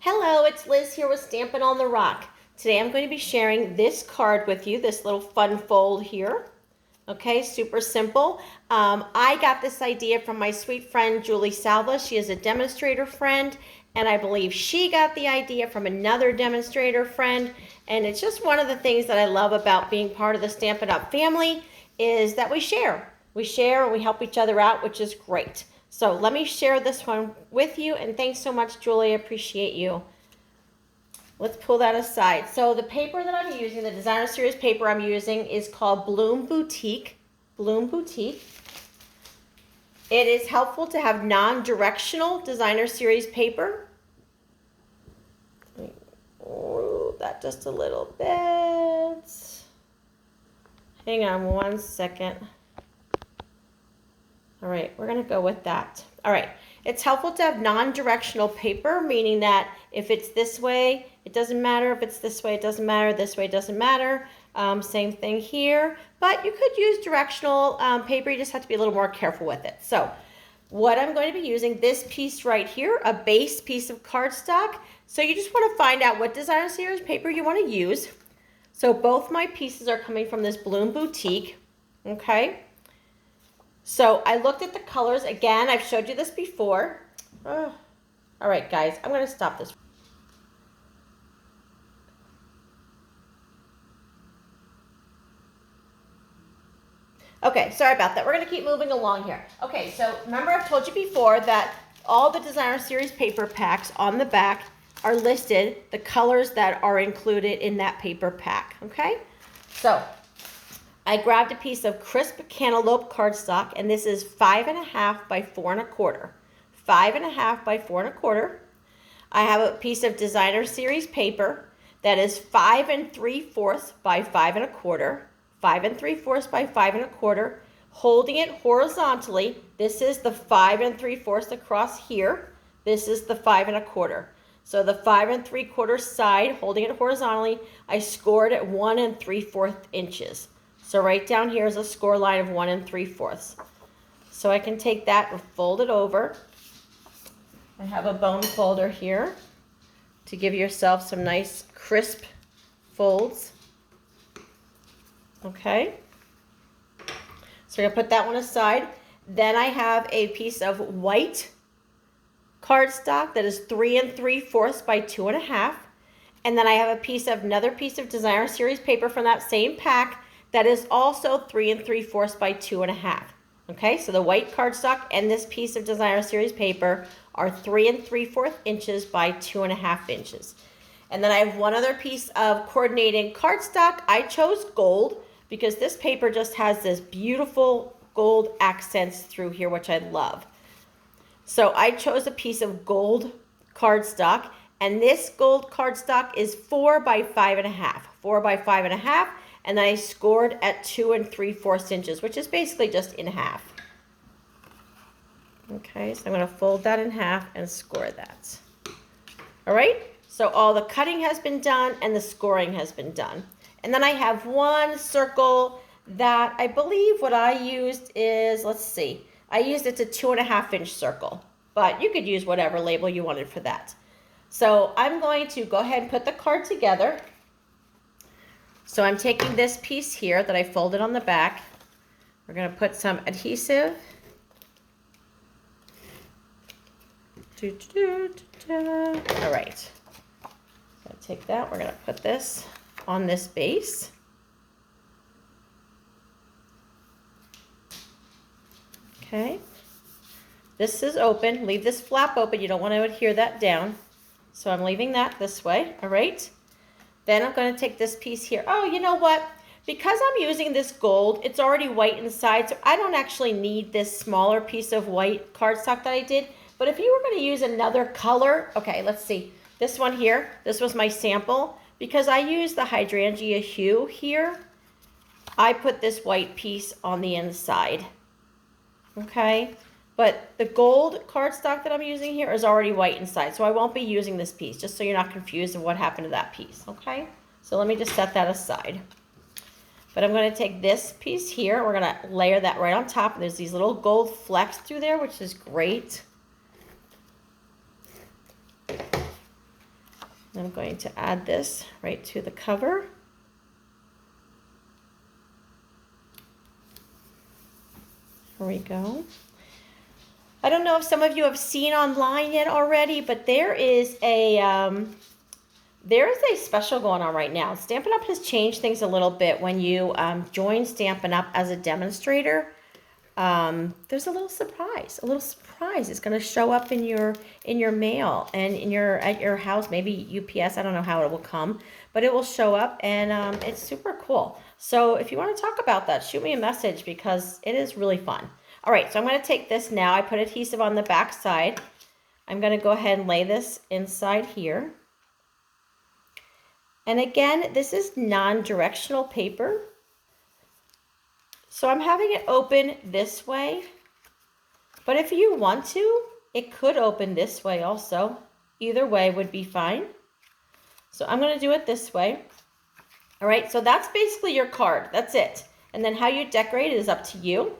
Hello, it's Liz here with Stampin' on the Rock. Today I'm going to be sharing this card with you, this little fun fold here. Okay, super simple. I got this idea from my sweet friend Julie Salva. She is a demonstrator friend, and I believe she got the idea from another demonstrator friend. And it's just one of the things that I love about being part of the Stampin' Up! Family is that we share. We share and we help each other out, which is great. So let me share this one with you, and thanks so much, Julie. I appreciate you. Let's pull that aside. So the paper that I'm using, the designer series paper I'm using, is called Bloom Boutique. Bloom Boutique. It is helpful to have non-directional designer series paper. Let me move that just a little bit. Hang on one second. All right, we're gonna go with that. All right, it's helpful to have non-directional paper, meaning that if it's this way, it doesn't matter. If it's this way, it doesn't matter. This way, it doesn't matter. Same thing here, but you could use directional paper. You just have to be a little more careful with it. So what I'm going to be using, this piece right here, a base piece of cardstock. So you just want to find out what designer series paper you want to use. So both my pieces are coming from this Bloom Boutique, okay? So I looked at the colors. Again, I've showed you this before. All right, guys, I'm going to stop this. Okay, sorry about that. We're going to keep moving along here. Okay, so remember I've told you before that all the designer series paper packs on the back are listed, the colors that are included in that paper pack, okay? So I grabbed a piece of crisp cantaloupe cardstock, and this is 5.5 by 4 1/4. 5.5 by 4 1/4. I have a piece of designer series paper that is 5 3/4 by 5 1/4. 5 3/4 by 5 1/4. Holding it horizontally. This is the 5 3/4 across here. This is the 5 1/4. So the 5 3/4 side, holding it horizontally, I scored at 1 3/4 inches. So right down here is a score line of 1 3/4. So I can take that and fold it over. I have a bone folder here to give yourself some nice crisp folds. Okay. So we're going to put that one aside. Then I have a piece of white cardstock that is 3 3/4 by 2 1/2. And then I have another piece of designer series paper from that same pack that is also 3 3/4 by 2 1/2. Okay, so the white cardstock and this piece of designer series paper are 3 3/4 inches by 2 1/2 inches. And then I have one other piece of coordinating cardstock. I chose gold because this paper just has this beautiful gold accents through here, which I love. So I chose a piece of gold cardstock, and this gold cardstock is 4 by 5 1/2. 4 by 5 1/2. And then I scored at 2 3/4 inches, which is basically just in half. Okay, so I'm going to fold that in half and score that. All right, so all the cutting has been done and the scoring has been done. And then I have one circle that I believe what I used is, let's see, I used it's a 2 1/2 inch circle, but you could use whatever label you wanted for that. So I'm going to go ahead and put the card together. So I'm taking this piece here that I folded on the back. We're going to put some adhesive. All right. So take that. We're going to put this on this base. Okay. This is open. Leave this flap open. You don't want to adhere that down. So I'm leaving that this way. All right. Then I'm going to take this piece here. Oh, you know what? Because I'm using this gold, it's already white inside, so I don't actually need this smaller piece of white cardstock that I did. But if you were going to use another color, okay, let's see. This one here, this was my sample. Because I used the hydrangea hue here, I put this white piece on the inside. Okay? But the gold cardstock that I'm using here is already white inside, so I won't be using this piece, just so you're not confused of what happened to that piece, okay? So let me just set that aside. But I'm going to take this piece here, we're going to layer that right on top, and there's these little gold flecks through there, which is great. I'm going to add this right to the cover. Here we go. I don't know if some of you have seen online yet already, but there is a special going on right now. Stampin' Up! Has changed things a little bit. When you join Stampin' Up! As a demonstrator, there's a little surprise. A little surprise is going to show up in your mail and at your house, maybe UPS. I don't know how it will come, but it will show up, and it's super cool. So if you want to talk about that, shoot me a message because it is really fun. All right, so I'm going to take this now. I put adhesive on the back side. I'm going to go ahead and lay this inside here. And again, this is non-directional paper. So I'm having it open this way. But if you want to, it could open this way also. Either way would be fine. So I'm going to do it this way. All right, so that's basically your card. That's it. And then how you decorate it is up to you.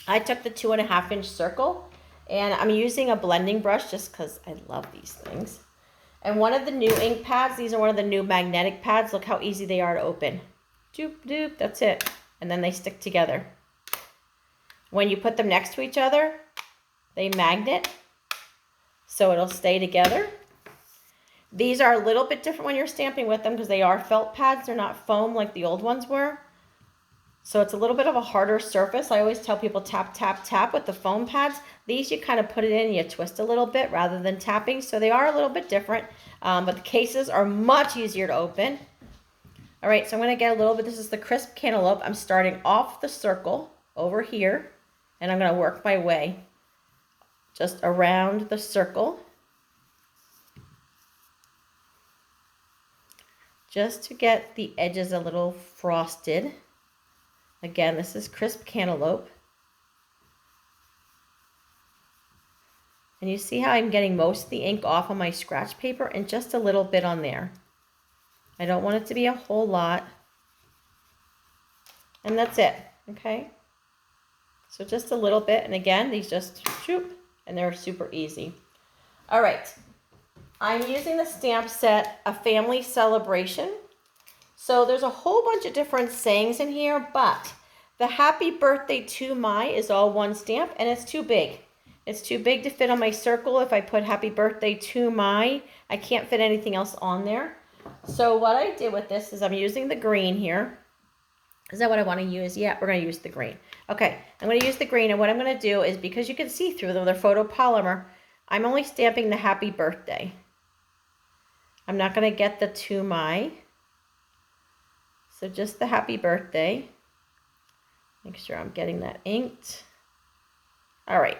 I took the 2.5-inch circle, and I'm using a blending brush just because I love these things. And one of the new ink pads, these are one of the new magnetic pads. Look how easy they are to open. Doop, doop, that's it. And then they stick together. When you put them next to each other, they magnet, so it'll stay together. These are a little bit different when you're stamping with them because they are felt pads. They're not foam like the old ones were. So it's a little bit of a harder surface. I always tell people tap, tap, tap with the foam pads. These you kind of put it in and you twist a little bit rather than tapping. So they are a little bit different, but the cases are much easier to open. All right, so I'm going to get a little bit. This is the crisp cantaloupe. I'm starting off the circle over here, and I'm going to work my way just around the circle, just to get the edges a little frosted. Again, this is crisp cantaloupe. And you see how I'm getting most of the ink off on my scratch paper and just a little bit on there. I don't want it to be a whole lot. And that's it, okay? So just a little bit, and again, these just shoop, and they're super easy. All right, I'm using the stamp set, A Family Celebration. So there's a whole bunch of different sayings in here, but the Happy Birthday to My is all one stamp, and it's too big. It's too big to fit on my circle. If I put Happy Birthday to My, I can't fit anything else on there. So what I did with this is I'm using the green here. Is that what I want to use? Yeah, we're going to use the green. Okay, I'm going to use the green, and what I'm going to do is, because you can see through them, they're photopolymer, I'm only stamping the Happy Birthday. I'm not going to get the to my. So just the Happy Birthday. Make sure I'm getting that inked. All right,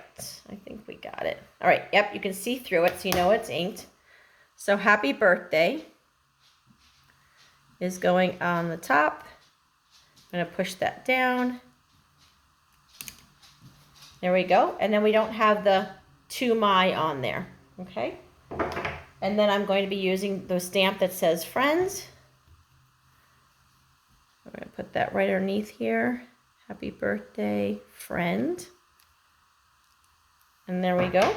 I think we got it. All right, yep, you can see through it, so you know it's inked. So Happy Birthday is going on the top. I'm going to push that down. There we go. And then we don't have the to my on there, okay? And then I'm going to be using the stamp that says Friends. I'm going to put that right underneath here. Happy Birthday, Friend. And there we go.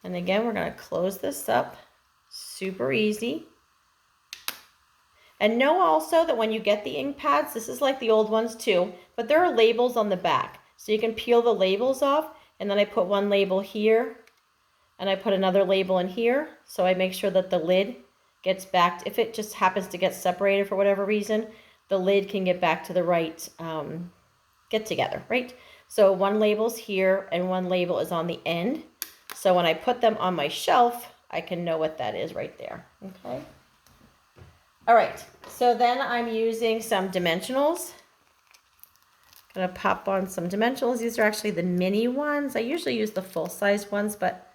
And again, we're going to close this up. Super easy. And know also that when you get the ink pads, this is like the old ones too, but there are labels on the back. So you can peel the labels off, and then I put one label here, and I put another label in here. So I make sure that the lid gets back. If it just happens to get separated for whatever reason, the lid can get back to the right, get together, right? So one label's here and one label is on the end. So when I put them on my shelf, I can know what that is right there, okay? All right, so then I'm using some dimensionals. Gonna pop on some dimensionals. These are actually the mini ones. I usually use the full-size ones, but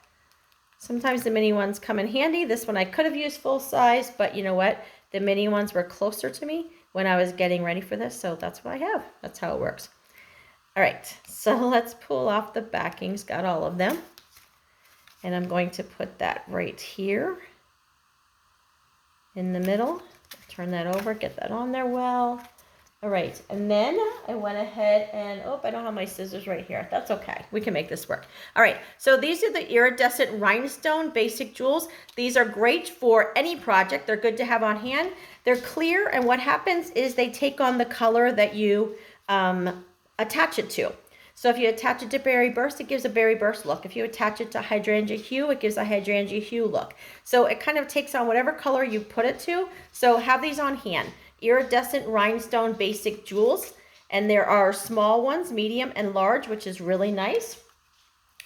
sometimes the mini ones come in handy. This one I could have used full size, but you know what? The mini ones were closer to me when I was getting ready for this, so that's what I have. That's how it works. All right, so let's pull off the backings. Got all of them. And I'm going to put that right here in the middle. Turn that over, get that on there well. All right, and then I went ahead and, oh, I don't have my scissors right here. That's okay. We can make this work. All right, so these are the iridescent rhinestone basic jewels. These are great for any project. They're good to have on hand. They're clear, and what happens is they take on the color that you attach it to. So if you attach it to Berry Burst, it gives a Berry Burst look. If you attach it to Hydrangea Hue, it gives a Hydrangea Hue look. So it kind of takes on whatever color you put it to. So have these on hand. Iridescent rhinestone basic jewels, and there are small ones, medium and large, which is really nice.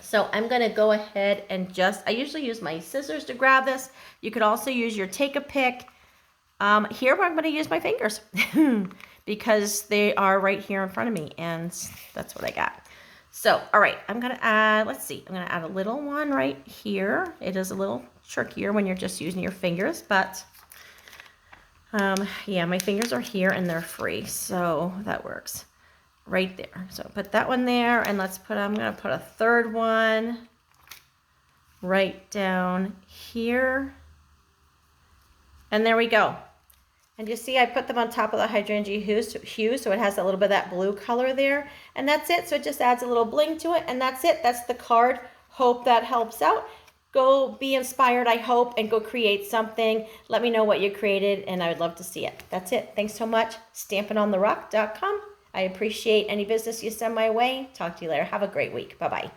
So I'm going to go ahead and I usually use my scissors to grab this. You could also use your take a pick. Here I'm going to use my fingers because they are right here in front of me, and that's what I got. So, all right, I'm going to add, let's see, I'm going to add a little one right here. It is a little trickier when you're just using your fingers, but yeah, my fingers are here and they're free, so that works right there. So put that one there, and I'm going to put a third one right down here. And there we go. And you see I put them on top of the Hydrangea Hue, so it has a little bit of that blue color there. And that's it. So it just adds a little bling to it, and that's it. That's the card. Hope that helps out. Go be inspired, I hope, and go create something. Let me know what you created, and I would love to see it. That's it. Thanks so much. StampinOnTheRock.com. I appreciate any business you send my way. Talk to you later. Have a great week. Bye-bye.